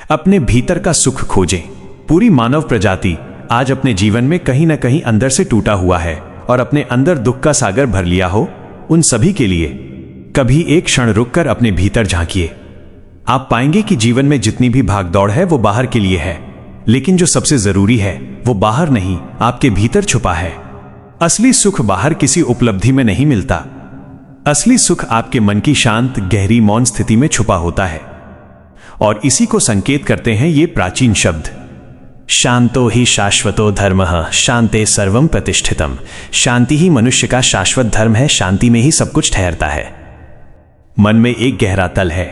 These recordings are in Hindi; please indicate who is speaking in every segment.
Speaker 1: अपने भीतर का सुख खोजें। पूरी मानव प्रजाति आज अपने जीवन में कहीं ना कहीं अंदर से टूटा हुआ है और अपने अंदर दुख का सागर भर लिया हो। उन सभी के लिए कभी एक क्षण रुककर अपने भीतर झांकिए। आप पाएंगे कि जीवन में जितनी भी भागदौड़ है वो बाहर के लिए है, लेकिन जो सबसे जरूरी है वो बाहर नहीं, आपके भीतर छुपा है। असली सुख बाहर किसी उपलब्धि में नहीं मिलता। असली सुख आपके मन की शांत गहरी मौन स्थिति में छुपा होता है, और इसी को संकेत करते हैं ये प्राचीन शब्द। शांतो ही शाश्वतो धर्मः शांते सर्वम प्रतिष्ठितम। शांति ही मनुष्य का शाश्वत धर्म है, शांति में ही सब कुछ ठहरता है। मन में एक गहरा तल है।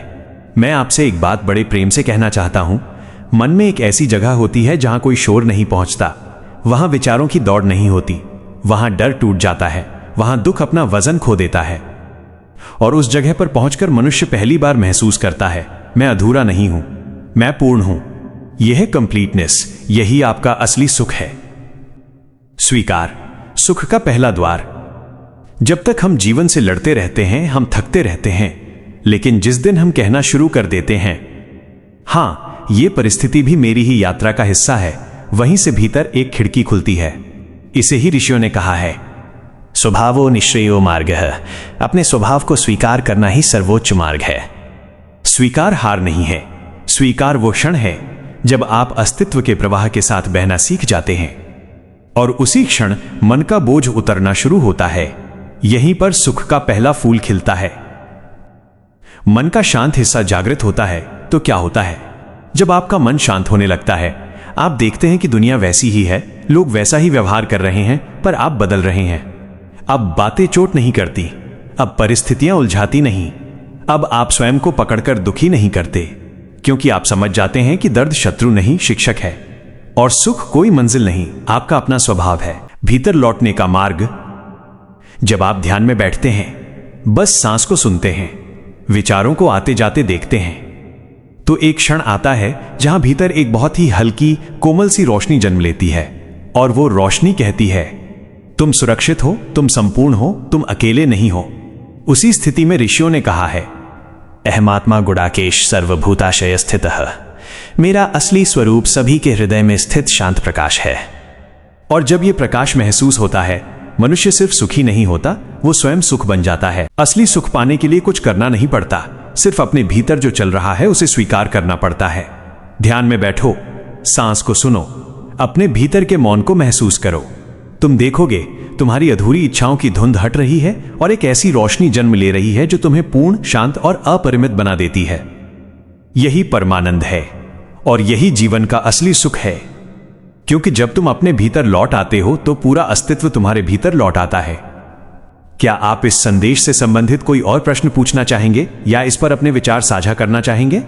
Speaker 1: मैं आपसे एक बात बड़े प्रेम से कहना चाहता हूं। मन में एक ऐसी जगह होती है जहां कोई शोर नहीं पहुंचता, वहां विचारों की दौड़ नहीं होती, वहां डर टूट जाता है, वहां दुख अपना वजन खो देता है। और उस जगह पर पहुंचकर मनुष्य पहली बार महसूस करता है, मैं अधूरा नहीं हूं, मैं पूर्ण हूं। यह कंप्लीटनेस, यही आपका असली सुख है। स्वीकार, सुख का पहला द्वार। जब तक हम जीवन से लड़ते रहते हैं, हम थकते रहते हैं, लेकिन जिस दिन हम कहना शुरू कर देते हैं, हां, यह परिस्थिति भी मेरी ही यात्रा का हिस्सा है, वहीं से भीतर एक खिड़की खुलती है। इसे ही ऋषियों ने कहा है, स्वभावो निश्रेयो मार्गः। अपने स्वभाव को स्वीकार करना ही सर्वोच्च मार्ग है। स्वीकार हार नहीं है, स्वीकार वो क्षण है जब आप अस्तित्व के प्रवाह के साथ बहना सीख जाते हैं, और उसी क्षण मन का बोझ उतरना शुरू होता है। यहीं पर सुख का पहला फूल खिलता है। मन का शांत हिस्सा जागृत होता है तो क्या होता है? जब आपका मन शांत होने लगता है, आप देखते हैं कि दुनिया वैसी ही है, लोग वैसा ही व्यवहार कर रहे हैं, पर आप बदल रहे हैं। अब बातें चोट नहीं करती, अब परिस्थितियां उलझाती नहीं, अब आप स्वयं को पकड़कर दुखी नहीं करते, क्योंकि आप समझ जाते हैं कि दर्द शत्रु नहीं, शिक्षक है, और सुख कोई मंजिल नहीं, आपका अपना स्वभाव है। भीतर लौटने का मार्ग। जब आप ध्यान में बैठते हैं, बस सांस को सुनते हैं, विचारों को आते जाते देखते हैं, तो एक क्षण आता है जहां भीतर एक बहुत ही हल्की कोमल सी रोशनी जन्म लेती है, और वो रोशनी कहती है, तुम सुरक्षित हो, तुम संपूर्ण हो, तुम अकेले नहीं हो। उसी स्थिति में ऋषियों ने कहा है, अहमात्मा गुडाकेश सर्वभूताशय स्थितः। मेरा असली स्वरूप सभी के हृदय में स्थित शांत प्रकाश है। और जब यह प्रकाश महसूस होता है, मनुष्य सिर्फ सुखी नहीं होता, वो स्वयं सुख बन जाता है। असली सुख पाने के लिए कुछ करना नहीं पड़ता, सिर्फ अपने भीतर जो चल रहा है उसे स्वीकार करना पड़ता है। ध्यान में बैठो, सांस को सुनो, अपने भीतर के मौन को महसूस करो। तुम देखोगे तुम्हारी अधूरी इच्छाओं की धुंध हट रही है और एक ऐसी रोशनी जन्म ले रही है जो तुम्हें पूर्ण, शांत और अपरिमित बना देती है। यही परमानंद है और यही जीवन का असली सुख है, क्योंकि जब तुम अपने भीतर लौट आते हो तो पूरा अस्तित्व तुम्हारे भीतर लौट आता है। क्या आप इस संदेश से संबंधित कोई और प्रश्न पूछना चाहेंगे या इस पर अपने विचार साझा करना चाहेंगे?